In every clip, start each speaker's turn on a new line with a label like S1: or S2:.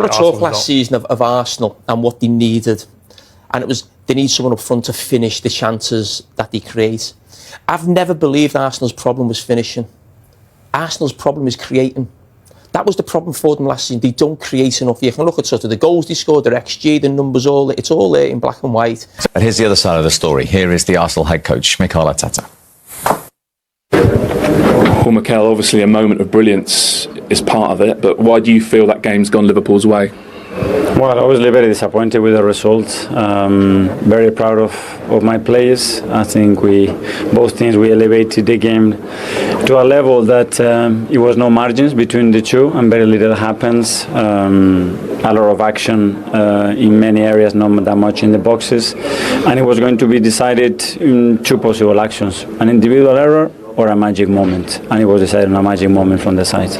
S1: A lot of talk last season of Arsenal and what they needed, and it was they need someone up front to finish the chances that they create. I've never believed Arsenal's problem was finishing. Arsenal's problem is creating. That was the problem for them last season. They don't create enough. You can look at sort of the goals they scored, their XG, the numbers, it's all there in black and white.
S2: But here's the other side of the story. Here is the Arsenal head coach, Mikel Arteta.
S3: Well, Mikel, obviously a moment of brilliance is part of it, but why do you feel that game's gone Liverpool's way?
S4: Well, obviously very disappointed with the result. Very proud of my players. I think both teams, we elevated the game to a level that it was no margins between the two, and very little happens. A lot of action in many areas, not that much in the boxes, and it was going to be decided in two possible actions: an individual error or a magic moment, and it was decided on a magic moment from the side.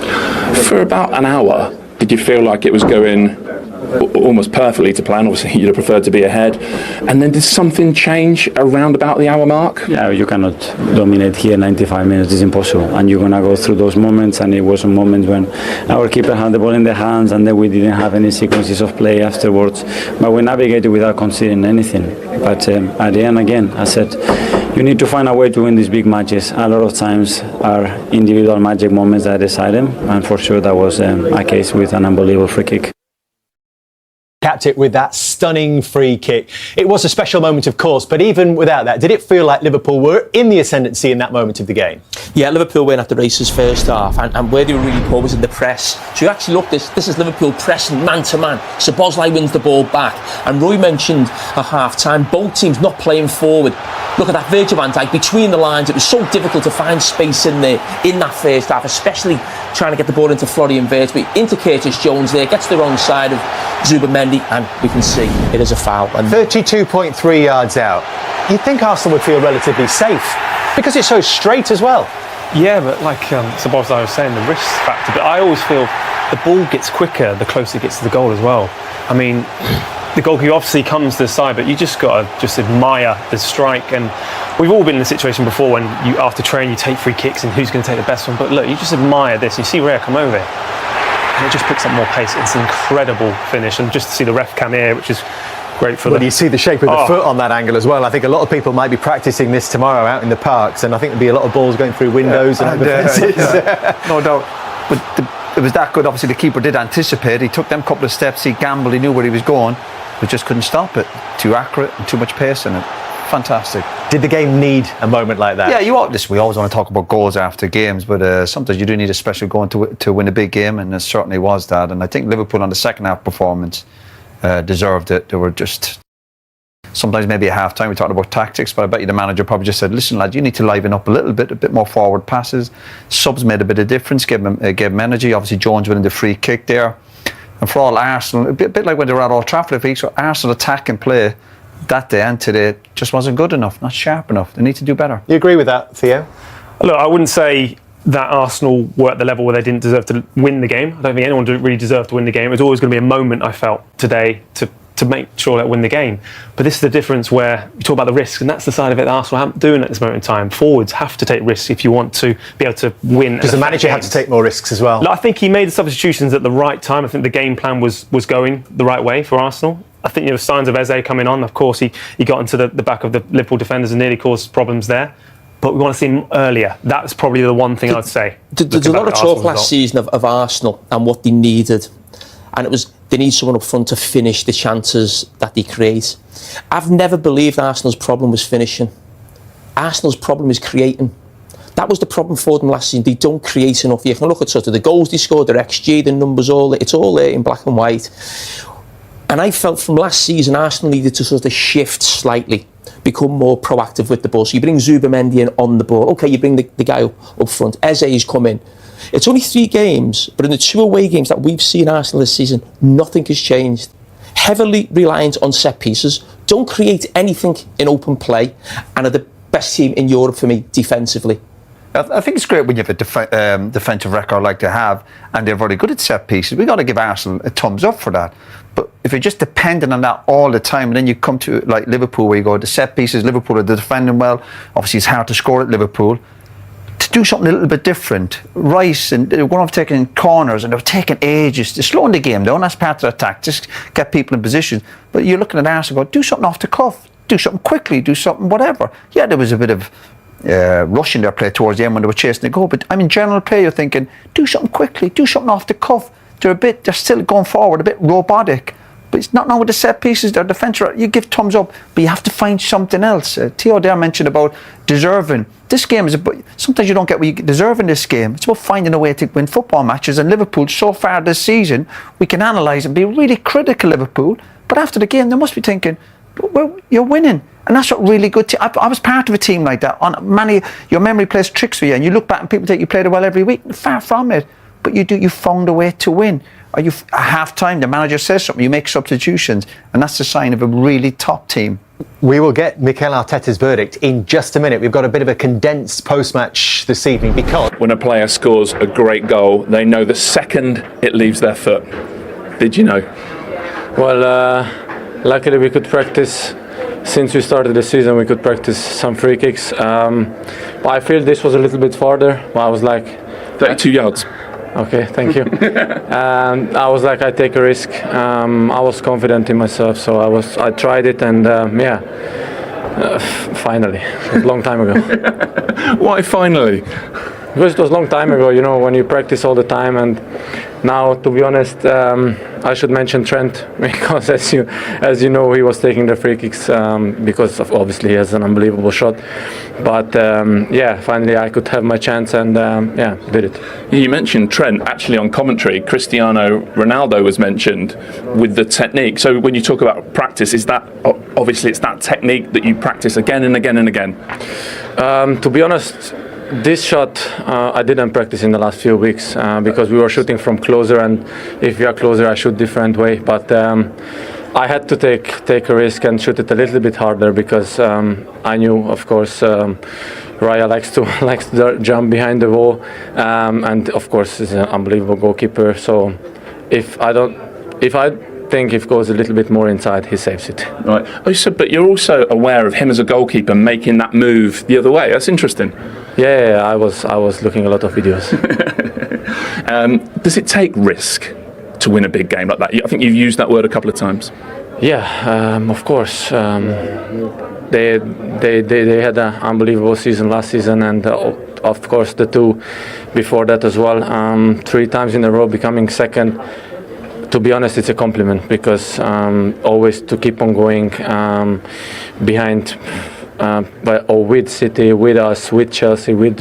S3: For about an hour, did you feel like it was going almost perfectly to plan? Obviously you'd have preferred to be ahead, and then did something change around about the hour mark?
S4: Yeah, you cannot dominate here 95 minutes, it's impossible, and you're going to go through those moments, and it was a moment when our keeper had the ball in the hands and then we didn't have any sequences of play afterwards, but we navigated without conceding anything. But at the end, again, I said, you need to find a way to win these big matches. A lot of times are individual magic moments that decide them, and for sure that was a case with an unbelievable free kick.
S5: Capped it with that stunning free kick. It was a special moment, of course, but even without that, did it feel like Liverpool were in the ascendancy in that moment of the game?
S1: Yeah, Liverpool went at the races first half, and where they were really poor was in the press. So you actually look, this is Liverpool pressing man to man. Szoboszlai wins the ball back, and Roy mentioned at half time both teams not playing forward. Look at that Virgil van Dijk between the lines. It was so difficult to find space in there in that first half, especially trying to get the ball into Florian Wirtz, but into Curtis Jones there, gets the wrong side of Zubamendi, and we can see it is a foul. And
S5: 32.3 yards out. You'd think Arsenal would feel relatively safe because it's so straight as well.
S6: Yeah, but like Szoboszlai was saying, the risk factor, but I always feel the ball gets quicker the closer it gets to the goal as well. I mean, the goalkeeper obviously comes to the side, but you just got to just admire the strike. And we've all been in the situation before when you, after training, you take free kicks and who's going to take the best one. But look, you just admire this. You see Rhea come over and it just picks up more pace. It's an incredible finish, and just to see the ref come here, which is great for them.
S5: Well, you see the shape of the foot on that angle as well. I think a lot of people might be practicing this tomorrow out in the parks, and I think there'll be a lot of balls going through windows and over fences.
S7: No doubt. But it was that good. Obviously, the keeper did anticipate. He took them couple of steps. He gambled. He knew where he was going, but just couldn't stop it. Too accurate and too much pace in it. Fantastic.
S5: Did the game need a moment like that?
S7: Yeah, we always want to talk about goals after games, but sometimes you do need a special goal to win a big game, and it certainly was that. And I think Liverpool on the second half performance deserved it. They were just, sometimes maybe at half time we talked about tactics, but I bet you the manager probably just said, listen lads, you need to liven up a little bit, a bit more forward passes. Subs made a bit of difference, gave them energy. Obviously Jones winning the free kick there. And for all Arsenal, a bit like when they were at Old Trafford, if Arsenal attack and play that day and today just wasn't good enough, not sharp enough. They need to do better.
S5: You agree with that, Theo?
S6: Look, I wouldn't say that Arsenal were at the level where they didn't deserve to win the game. I don't think anyone really deserved to win the game. It was always going to be a moment, I felt, today to make sure that win the game. But this is the difference where you talk about the risk, and that's the side of it that Arsenal aren't doing at this moment in time. Forwards have to take risks if you want to be able to win.
S5: Does the manager have to take more risks as well?
S6: Look, I think he made the substitutions at the right time. I think the game plan was going the right way for Arsenal. I think there were signs of Eze coming on. Of course, he got into the back of the Liverpool defenders and nearly caused problems there. But we want to see him earlier. That's probably the one thing I'd say.
S1: There's a lot of talk last season of Arsenal and what they needed. And it was, they need someone up front to finish the chances that they create. I've never believed Arsenal's problem was finishing. Arsenal's problem is creating. That was the problem for them last season. They don't create enough. You can look at sort of the goals they scored, their XG, the numbers, it's all there in black and white. And I felt from last season, Arsenal needed to sort of shift slightly, become more proactive with the ball. So you bring Zubamendi in on the ball. OK, you bring the guy up front. Eze's come in. It's only 3 games, but in the 2 away games that we've seen Arsenal this season, nothing has changed. Heavily reliant on set pieces, don't create anything in open play, and are the best team in Europe for me defensively.
S7: I think it's great when you have a defensive record like they have, and they're very good at set pieces. We've got to give Arsenal a thumbs up for that. But if you're just dependent on that all the time, and then you come to like Liverpool, where you go, the set pieces, Liverpool are defending well. Obviously, it's hard to score at Liverpool. do something a little bit different. Rice and they were going off taking corners and they were taking ages. They're slowing the game down. That's part of the tactics. Get people in position. But you're looking at Arsenal, go, do something off the cuff. Do something quickly. Do something whatever. Yeah, there was a bit of rushing their play towards the end when they were chasing the goal. But I mean, general play, you're thinking, do something quickly. Do something off the cuff. They're still going forward, a bit robotic. But it's not now with the set pieces, their defence, you give thumbs up, but you have to find something else. Theo there mentioned about deserving. This game is about, sometimes you don't get what you deserve in this game. It's about finding a way to win football matches. And Liverpool, so far this season, we can analyse and be really critical of Liverpool. But after the game, they must be thinking, well, you're winning. And that's what really good. I was part of a team like that. Your memory plays tricks with you, and you look back and people think you played it well every week. Far from it. But you found a way to win. Or you at half time, the manager says something, you make substitutions, and that's the sign of a really top team.
S5: We will get Mikel Arteta's verdict in just a minute. We've got a bit of a condensed post-match this evening because
S3: When a player scores a great goal, they know the second it leaves their foot. Did you know?
S8: Well, luckily we could practice. Since we started the season, we could practice some free kicks. But I feel this was a little bit farther. I was like
S3: 32 yards.
S8: Okay, thank you. I was like, I take a risk. I was confident in myself, so I tried it, and finally, it was a long time ago.
S3: Why finally?
S8: Because it was a long time ago, you know, when you practice all the time, and now, to be honest, I should mention Trent, because as you know, he was taking the free kicks because obviously he has an unbelievable shot. But finally I could have my chance, and did it.
S3: You mentioned Trent. Actually, on commentary, Cristiano Ronaldo was mentioned with the technique. So when you talk about practice, is that obviously it's that technique that you practice again and again and again?
S8: To be honest, this shot I didn't practice in the last few weeks because we were shooting from closer, and if you are closer I shoot different way, but I had to take a risk and shoot it a little bit harder because I knew, of course, Raya likes to jump behind the wall, and of course is an unbelievable goalkeeper, so if I think if it goes a little bit more inside, he saves it.
S3: Right. Oh, so, but you're also aware of him as a goalkeeper making that move the other way. That's interesting.
S8: Yeah, I was looking a lot of videos.
S3: Does it take risk to win a big game like that? I think you've used that word a couple of times.
S8: Yeah, of course. They had an unbelievable season last season, and of course the two before that as well. 3 times in a row becoming second. To be honest, it's a compliment because always to keep on going behind or with City, with us, with Chelsea, with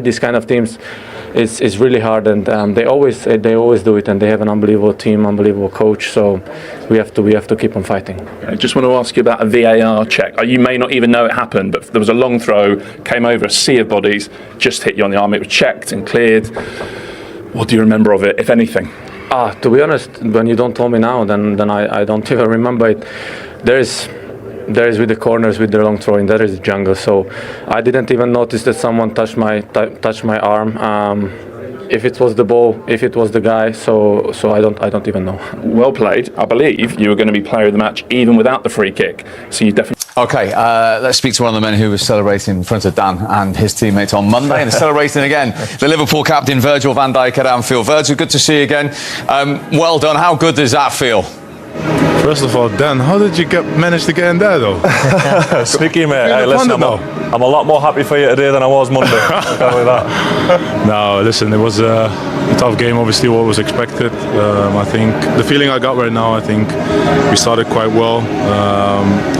S8: these kind of teams, it's really hard, and they always do it, and they have an unbelievable team, unbelievable coach. So we have to keep on fighting.
S3: I just want to ask you about a VAR check. You may not even know it happened, but there was a long throw, came over a sea of bodies, just hit you on the arm. It was checked and cleared. What do you remember of it, if anything?
S8: To be honest, when you don't tell me now, then I don't even remember it. There is with the corners, with the long throwing, there is jungle. So I didn't even notice that someone touched my arm. If it was the ball, if it was the guy, so I don't even know.
S3: Well played. I believe you were going to be player of the match even without the free kick. So you definitely.
S2: OK, let's speak to one of the men who was celebrating in front of Dan and his teammates on Monday, and celebrating again, the Liverpool captain Virgil van Dijk at Anfield. Virgil, good to see you again. Well done. How good does that feel?
S9: First of all, Dan, how did you manage to get in there, though?
S10: Speaking, mate, hey, listen, I'm a lot more happy for you today than I was Monday. That.
S9: No, listen, it was a tough game, obviously, what was expected. I think the feeling I got right now, I think we started quite well.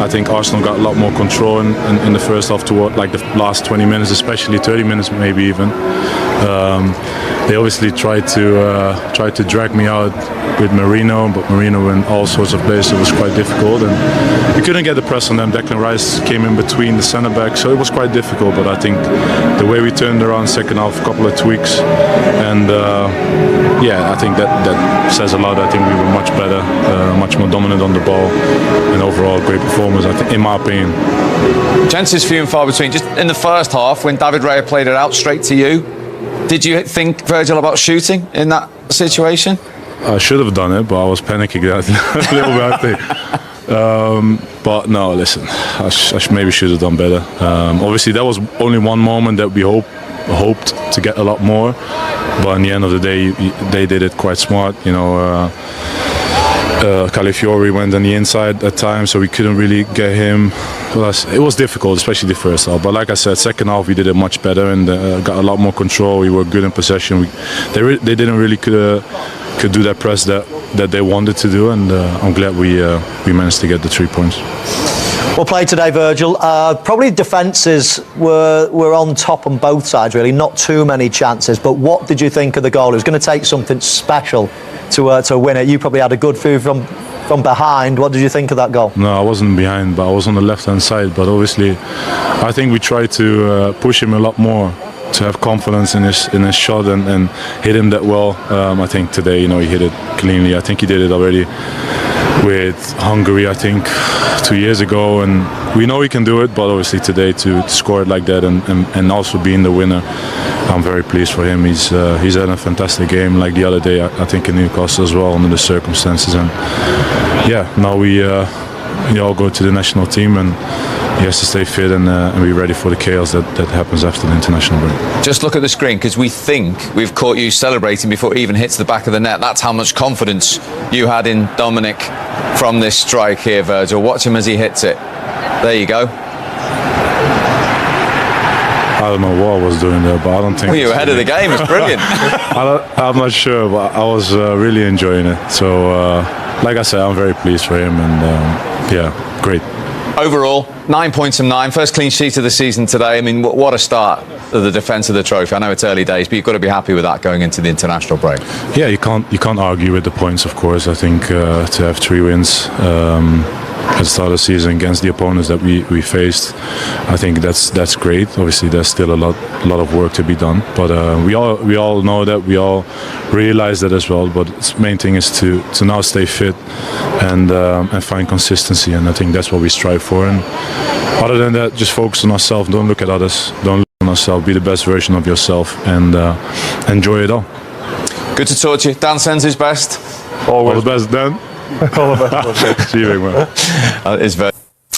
S9: I think Arsenal got a lot more control in the first half toward like the last 20 minutes, especially 30 minutes maybe even. They obviously tried to drag me out with Marino, but Marino in all sorts of places, it was quite difficult, and we couldn't get the press on them. Declan Rice came in between the centre backs, so it was quite difficult, but I think the way we turned around second half, a couple of tweaks, and I think that says a lot. I think we were much better, much more dominant on the ball, and overall great performance, I think, in my opinion.
S2: Chances few and far between. Just in the first half, when David Raya played it out straight to you, did you think, Virgil, about shooting in that situation?
S9: I should have done it, but I was panicking that a little bit, I think. But no, listen, I maybe should have done better. Obviously, that was only one moment that we hope hoped to get a lot more, but in the end of the day, they did it quite smart. Calafiori went on the inside at times, so we couldn't really get him. It was difficult, especially the first half. But like I said, second half we did it much better and got a lot more control. We were good in possession. They didn't really could do that press that they wanted to do, and I'm glad we managed to get the 3 points.
S5: Well played today, Virgil. Probably defences were on top on both sides, really. Not too many chances. But what did you think of the goal? It was going to take something special to win it. You probably had a good view from behind. What did you think of that goal?
S9: No, I wasn't behind, but I was on the left-hand side. But obviously, I think we tried to push him a lot more, to have confidence in his shot and hit him that well. I think today, he hit it cleanly. I think he did it already with Hungary, I think 2 years ago, and we know he can do it, but obviously today to score it like that and also being the winner, I'm very pleased for him. He's had a fantastic game, like the other day I think in Newcastle as well, under the circumstances. And yeah, now we all go to the national team, and he has to stay fit and be ready for the chaos that happens after the international break.
S2: Just look at the screen, because we think we've caught you celebrating before it even hits the back of the net. That's how much confidence you had in Dominik from this strike here, Virgil. Watch him as he hits it. There you go.
S9: I don't know what I was doing there, but I don't think...
S2: Well, you were ahead of the game. It's brilliant.
S9: I'm not sure, but I was really enjoying it. So, like I said, I'm very pleased for him, and yeah, great.
S2: Overall, 9 points from 9. First clean sheet of the season today. I mean, what a start of the defence of the trophy. I know it's early days, but you've got to be happy with that going into the international break.
S9: Yeah, you can't argue with the points, of course. I think to have 3 wins at the start of the season against the opponents that we faced, I think that's great. Obviously, there's still a lot of work to be done, but we all know that, we all realize that as well. But the main thing is to now stay fit and find consistency, and I think that's what we strive for. And other than that, just focus on ourselves. Don't look at others. Don't look on ourselves. Be the best version of yourself and enjoy it all.
S2: Good to talk to you. Dan sends his best.
S9: All the best, Dan. All the best. See you, man.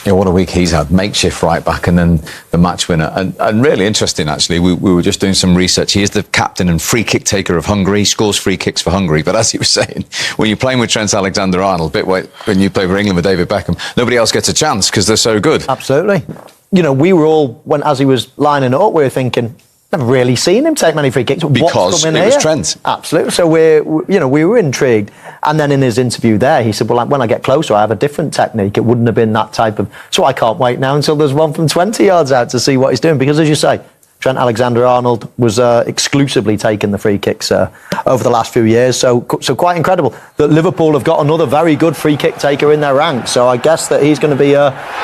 S2: Yeah, what a week he's had. Makeshift right back and then the match winner. And really interesting, actually. We were just doing some research. He is the captain and free kick taker of Hungary. He scores free kicks for Hungary. But as he was saying, when you're playing with Trent Alexander-Arnold, when you play for England with David Beckham, nobody else gets a chance because they're so good.
S5: Absolutely. We were all, as he was lining it up, we were thinking, never really seen him take many free kicks.
S2: Because it was Trent.
S5: Absolutely. So we were intrigued. And then in his interview there, he said, well, when I get closer, I have a different technique. It wouldn't have been that type of... So I can't wait now until there's one from 20 yards out to see what he's doing. Because as you say, Trent Alexander-Arnold was exclusively taking the free kicks over the last few years. So quite incredible that Liverpool have got another very good free kick taker in their ranks. So I guess that he's going to be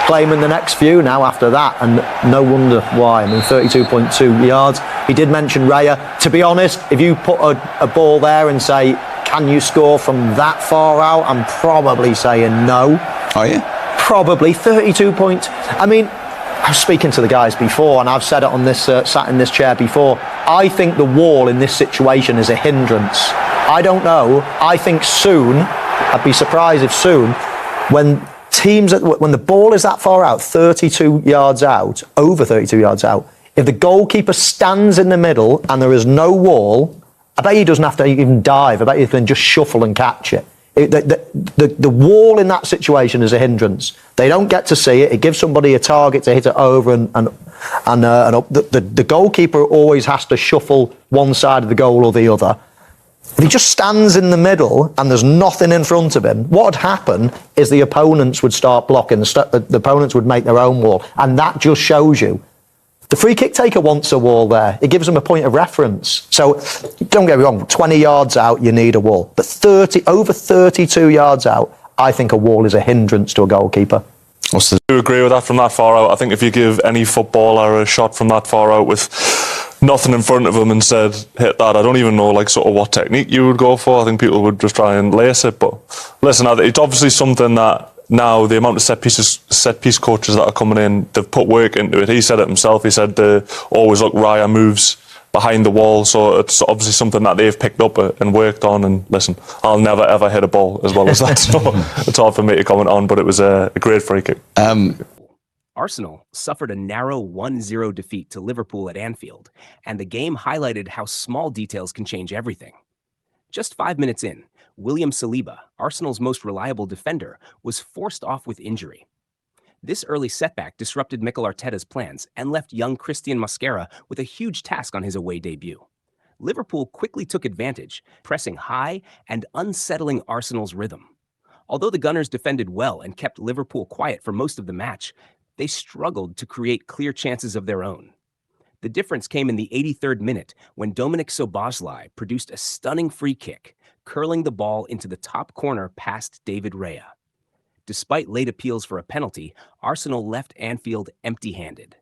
S5: claiming the next few now after that. And no wonder why. I mean, 32.2 yards. He did mention Raya. To be honest, if you put a ball there and say, can you score from that far out? I'm probably saying no.
S2: Are you?
S5: Probably. 32 points. I mean... I was speaking to the guys before, and I've said it on this, sat in this chair before. I think the wall in this situation is a hindrance. I don't know. I think soon, I'd be surprised if soon, when the ball is that far out, 32 yards out, over 32 yards out, if the goalkeeper stands in the middle and there is no wall, I bet he doesn't have to even dive. I bet he can just shuffle and catch it. The wall in that situation is a hindrance. They don't get to see it. It gives somebody a target to hit it over and up. The goalkeeper always has to shuffle one side of the goal or the other. If he just stands in the middle and there's nothing in front of him, what would happen is the opponents would start blocking. The opponents would make their own wall, and that just shows you. The free kick taker wants a wall there. It gives them a point of reference. So don't get me wrong, 20 yards out, you need a wall. But over 32 yards out, I think a wall is a hindrance to a goalkeeper.
S10: I do agree with that from that far out. I think if you give any footballer a shot from that far out with nothing in front of them and said, hit that, I don't even know sort of what technique you would go for. I think people would just try and lace it. But listen, it's obviously something that now the amount of set piece coaches that are coming in, they've put work into it. He said it himself. He said they always look Raya moves behind the wall, so it's obviously something that they've picked up and worked on. And listen, I'll never ever hit a ball as well as that, so it's hard for me to comment on. But it was a great free kick.
S11: Arsenal suffered a narrow 1-0 defeat to Liverpool at Anfield, and the game highlighted how small details can change everything. Just 5 minutes in, William Saliba, Arsenal's most reliable defender, was forced off with injury. This early setback disrupted Mikel Arteta's plans and left young Christian Mosquera with a huge task on his away debut. Liverpool quickly took advantage, pressing high and unsettling Arsenal's rhythm. Although the Gunners defended well and kept Liverpool quiet for most of the match, they struggled to create clear chances of their own. The difference came in the 83rd minute when Dominik Szoboszlai produced a stunning free kick, curling the ball into the top corner past David Raya. Despite late appeals for a penalty, Arsenal left Anfield empty-handed.